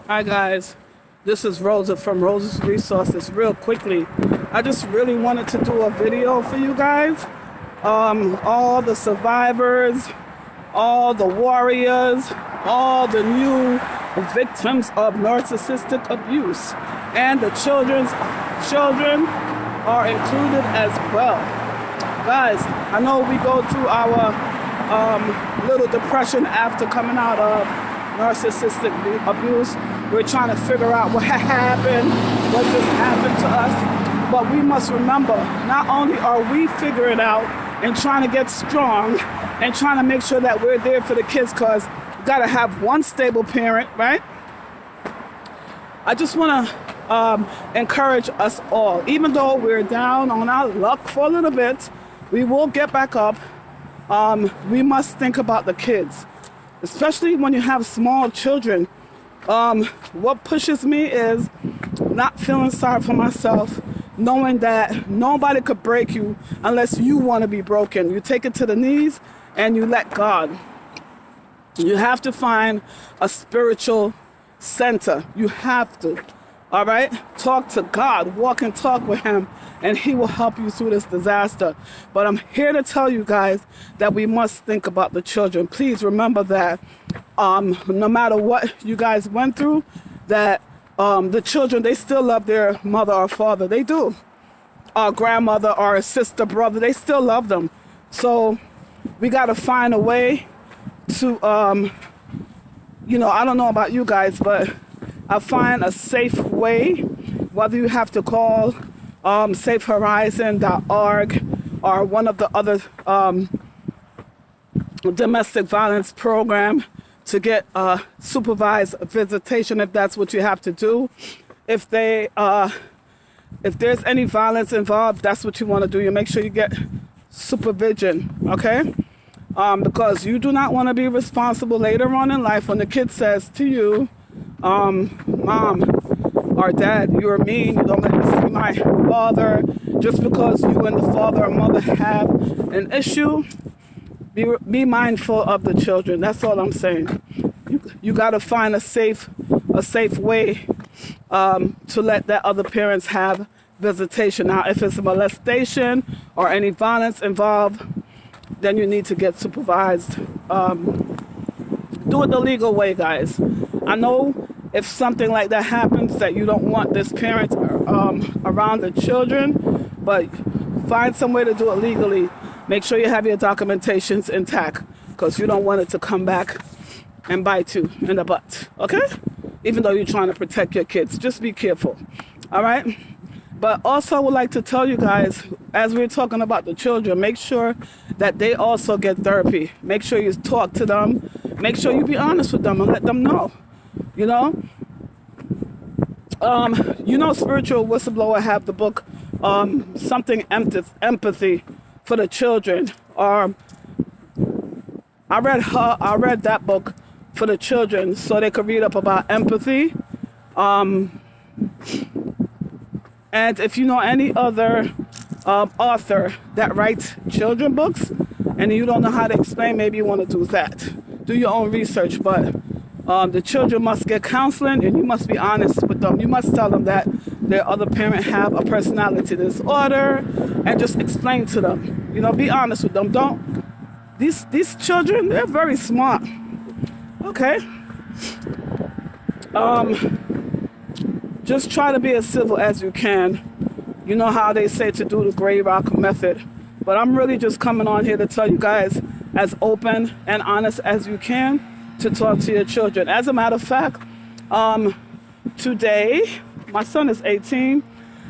Hi guys, this is Rosa from Rosa's Resources. Real quickly, I just really wanted to do a video for you guys. All the survivors, all the warriors, all the new victims of narcissistic abuse, and the children are included as well. Guys, I know we go through our little depression after coming out of narcissistic abuse. We're trying to figure out what happened, what just happened to us. But we must remember, not only are we figuring out and trying to get strong and trying to make sure that we're there for the kids, because you got to have one stable parent, right? I just want to encourage us all, even though we're down on our luck for a little bit, we will get back up. We must think about the kids, especially when you have small children. What pushes me is not feeling sorry for myself, knowing that nobody could break you unless you want to be broken. You take it to the knees and you let God. You have to find a spiritual center. You have to. All right? Talk to God. Walk and talk with him, and he will help you through this disaster. But I'm here to tell you guys that we must think about the children. Please remember that no matter what you guys went through, that the children, they still love their mother or father. They do. Our grandmother or a sister, brother, they still love them. So we got to find a way to, I don't know about you guys, but I find a safe way, whether you have to call safehorizon.org or one of the other domestic violence program to get supervised visitation if that's what you have to do. If there's any violence involved, that's what you want to do. You make sure you get supervision, okay? Because you do not want to be responsible later on in life when the kid says to you, Mom or Dad, you're mean, you don't let me see my father. Just because you and the father or mother have an issue, be mindful of the children. That's all I'm saying. You got to find a safe way to let that other parents have visitation. Now, if it's molestation or any violence involved, then you need to get supervised. Do it the legal way, guys. I know if something like that happens that you don't want this parent around the children, but find some way to do it legally. Make sure you have your documentations intact, because you don't want it to come back and bite you in the butt, okay? Even though you're trying to protect your kids, just be careful, all right? But also I would like to tell you guys, as we're talking about the children, make sure that they also get therapy. Make sure you talk to them. Make sure you be honest with them and let them know, Spiritual Whistleblower have the book, Something Empathy for the Children. I read that book for the children so they could read up about empathy. And if you know any other author that writes children books and you don't know how to explain, maybe you want to do that. Do your own research, but the children must get counseling, and you must be honest with them. You must tell them that their other parent have a personality disorder, and just explain to them. Be honest with them. These children, they're very smart. Okay? Just try to be as civil as you can. You know how they say to do the gray rock method. But I'm really just coming on here to tell you guys as open and honest as you can to talk to your children. As a matter of fact, today, my son is 18,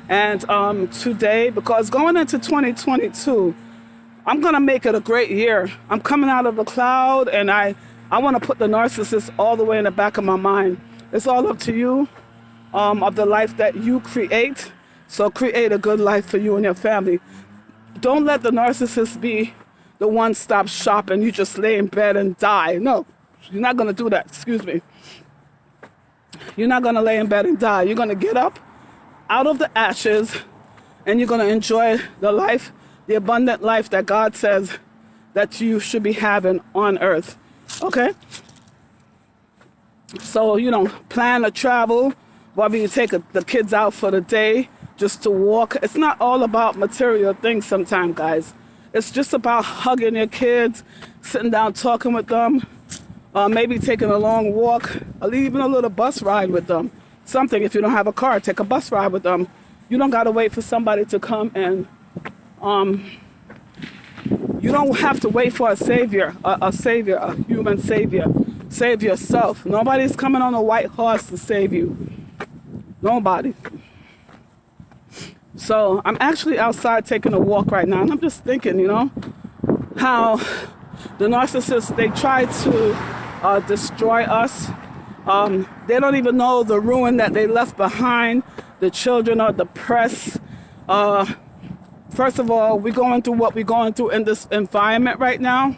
and today, because going into 2022, I'm going to make it a great year. I'm coming out of the cloud, and I want to put the narcissist all the way in the back of my mind. It's all up to you, of the life that you create. So create a good life for you and your family. Don't let the narcissist be the one-stop shop and you just lay in bed and die. No, you're not going to do that. Excuse me. You're not going to lay in bed and die. You're going to get up out of the ashes, and you're going to enjoy the life, the abundant life that God says that you should be having on earth. Okay? So, you know, plan a travel, whether you take the kids out for the day just to walk. It's not all about material things sometimes, guys. It's just about hugging your kids, sitting down talking with them, maybe taking a long walk, or even a little bus ride with them. Something, if you don't have a car, take a bus ride with them. You don't got to wait for somebody to come and, you don't have to wait for a savior, a human savior. Save yourself. Nobody's coming on a white horse to save you. Nobody. So I'm actually outside taking a walk right now, and I'm just thinking, you know, how the narcissists, they try to destroy us. They don't even know the ruin that they left behind. The children are depressed. First of all, we're going through what we're going through in this environment right now.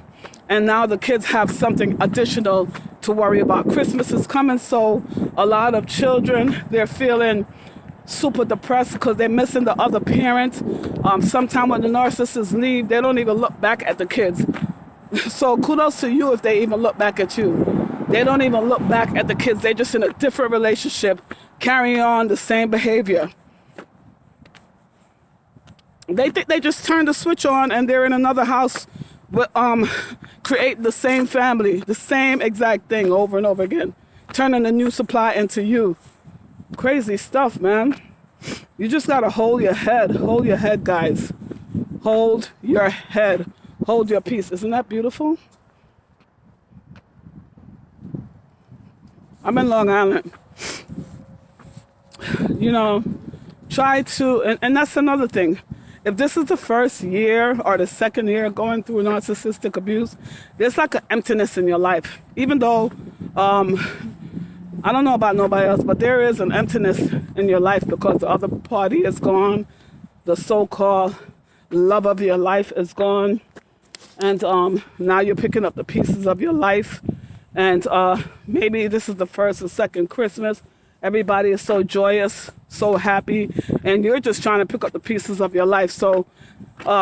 And now the kids have something additional to worry about. Christmas is coming, so a lot of children, they're feeling super depressed because they're missing the other parent. Sometimes when the narcissists leave, they don't even look back at the kids. So kudos to you if they even look back at you. They don't even look back at the kids. They're just in a different relationship, carrying on the same behavior. They think they just turned the switch on and they're in another house with, create the same family, the same exact thing over and over again, turning the new supply into you. Crazy stuff, man. You just gotta hold your head, guys. Hold your head, hold your peace. Isn't that beautiful? I'm in Long Island. You know, try to, and that's another thing. If this is the first year or the second year going through narcissistic abuse, there's like an emptiness in your life. Even though, I don't know about nobody else, but there is an emptiness in your life because the other party is gone. The so-called love of your life is gone. And now you're picking up the pieces of your life. And maybe this is the first or second Christmas. Everybody is so joyous, so happy, and you're just trying to pick up the pieces of your life. So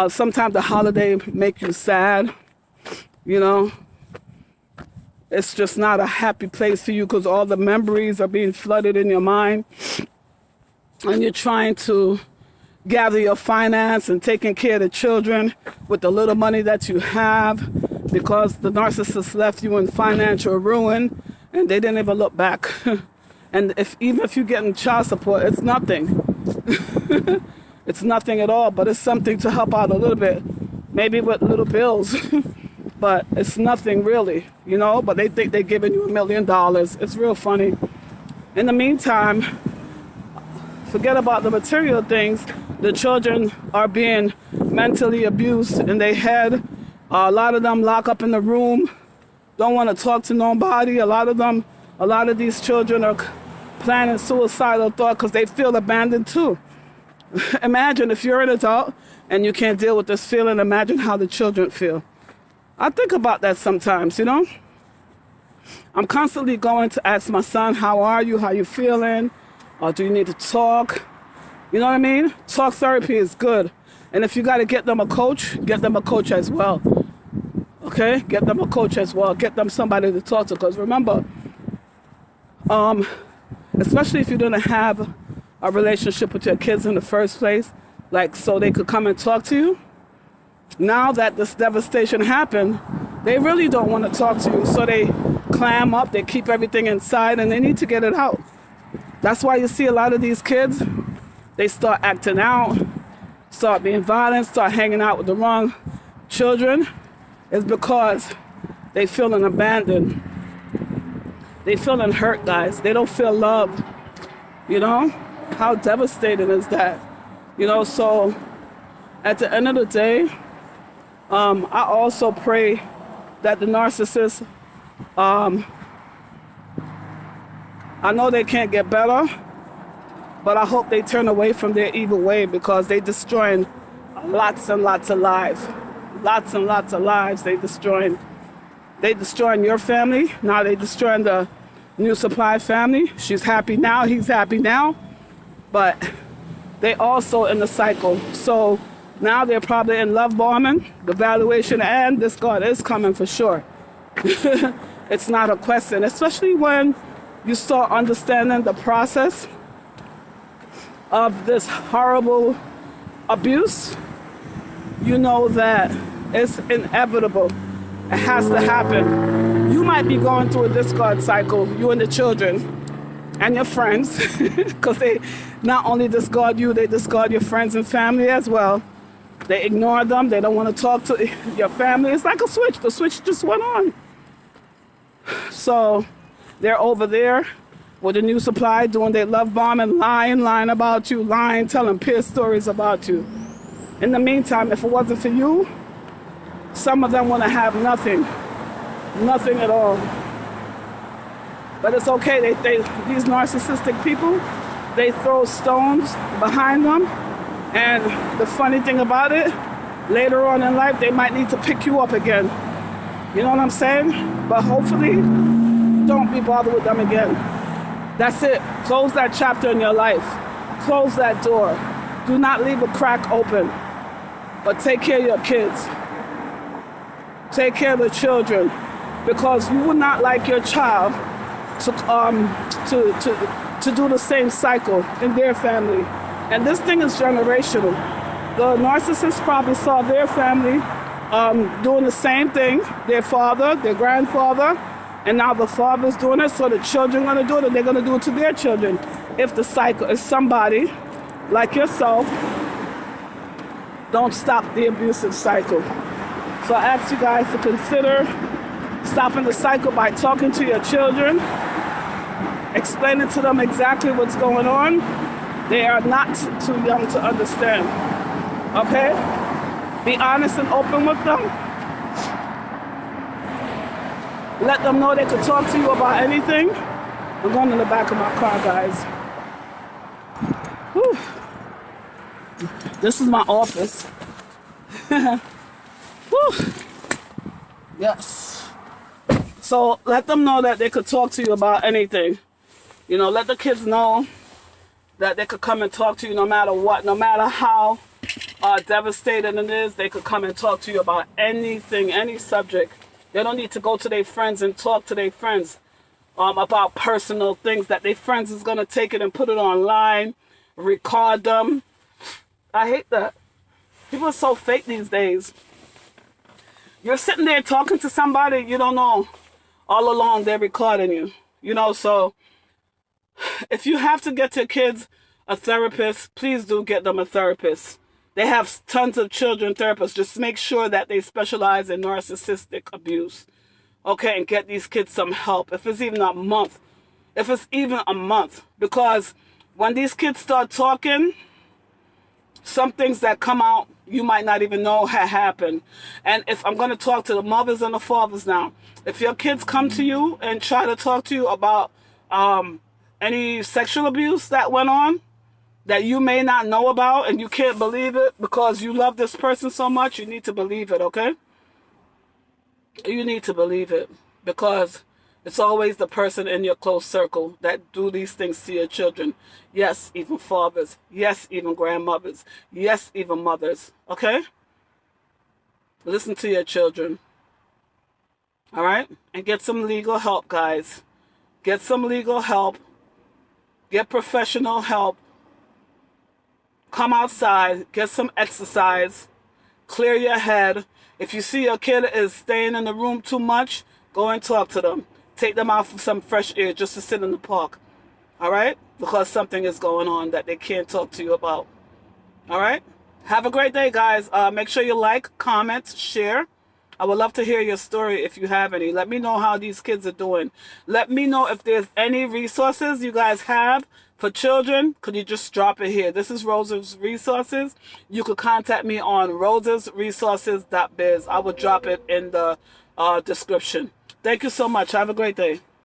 sometimes the holiday make you sad, you know. It's just not a happy place for you because all the memories are being flooded in your mind. And you're trying to gather your finance and taking care of the children with the little money that you have because the narcissist left you in financial ruin and they didn't even look back. And even if you're getting child support, it's nothing. It's nothing at all, but it's something to help out a little bit. Maybe with little bills, but it's nothing really, you know? But they think they're giving you $1 million. It's real funny. In the meantime, forget about the material things. The children are being mentally abused in their head. A lot of them lock up in the room, don't want to talk to nobody. A lot of these children are planning suicidal thought because they feel abandoned too. Imagine if you're an adult and you can't deal with this feeling, imagine how the children feel. I think about that sometimes, you know. I'm constantly going to ask my son, how are you? How you feeling? Or do you need to talk? You know what I mean? Talk therapy is good. And if you got to get them a coach as well. Okay? Get them a coach as well. Get them somebody to talk to. Because remember, especially if you didn't have a relationship with your kids in the first place, like so they could come and talk to you. Now that this devastation happened, they really don't want to talk to you. So they clam up, they keep everything inside, and they need to get it out. That's why you see a lot of these kids, they start acting out, start being violent, start hanging out with the wrong children. It's because they feeling abandoned. They feeling hurt, guys. They don't feel loved. You know? How devastating is that? You know, so at the end of the day, I also pray that the narcissists, I know they can't get better, but I hope they turn away from their evil way because they're destroying lots and lots of lives. Lots and lots of lives they destroying your family. Now they destroying the new supply family. She's happy now, he's happy now, but they also in the cycle. So now they're probably in love bombing, the valuation, and this God is coming for sure. It's not a question, especially when you start understanding the process of this horrible abuse, you know that it's inevitable. It has to happen. You might be going through a discard cycle, you and the children and your friends, because they not only discard you, they discard your friends and family as well. They ignore them. They don't want to talk to your family. It's like a switch. The switch just went on. So they're over there with a new supply doing their love bombing, lying about you, telling peer stories about you. In the meantime, if it wasn't for you, some of them want to have nothing at all. But it's okay. These narcissistic people, they throw stones behind them. And the funny thing about it, later on in life, they might need to pick you up again. You know what I'm saying? But hopefully, don't be bothered with them again. That's it. Close that chapter in your life. Close that door. Do not leave a crack open. But take care of your kids. Take care of the children. Because you would not like your child to do the same cycle in their family. And this thing is generational. The narcissist probably saw their family doing the same thing, their father, their grandfather, and now the father's doing it, so the children are going to do it, and they're going to do it to their children. If the cycle is somebody like yourself, don't stop the abusive cycle. So I ask you guys to consider stopping the cycle by talking to your children, explaining to them exactly what's going on. They are not too young to understand. Okay? Be honest and open with them. Let them know they could talk to you about anything. I'm going in the back of my car, guys. Whew. This is my office. Whew. Yes. So let them know that they could talk to you about anything. You know, let the kids know that they could come and talk to you no matter what, no matter how devastating it is. They could come and talk to you about anything, any subject. They don't need to go to their friends and talk to their friends about personal things that their friends is going to take it and put it online, record them. I hate that. People are so fake these days. You're sitting there talking to somebody you don't know. All along they're recording you. You know, so if you have to get your kids a therapist, please do get them a therapist. They have tons of children therapists. Just make sure that they specialize in narcissistic abuse. Okay, and get these kids some help. If it's even a month. Because when these kids start talking, some things that come out you might not even know had happened. And if I'm going to talk to the mothers and the fathers now, if your kids come to you and try to talk to you about any sexual abuse that went on that you may not know about and you can't believe it because you love this person so much, you need to believe it, okay? You need to believe it, because it's always the person in your close circle that do these things to your children. Yes, even fathers. Yes, even grandmothers. Yes, even mothers, okay? Listen to your children, all right? And get some legal help, guys. Get some legal help. Get professional help. Come outside. Get some exercise. Clear your head. If you see your kid is staying in the room too much, go and talk to them. Take them out for some fresh air just to sit in the park. All right? Because something is going on that they can't talk to you about. All right? Have a great day, guys. Make sure you like, comment, share. I would love to hear your story if you have any. Let me know how these kids are doing. Let me know if there's any resources you guys have for children. Could you just drop it here? This is Rosa's Resources. You could contact me on rosasresources.biz. I will drop it in the description. Thank you so much. Have a great day.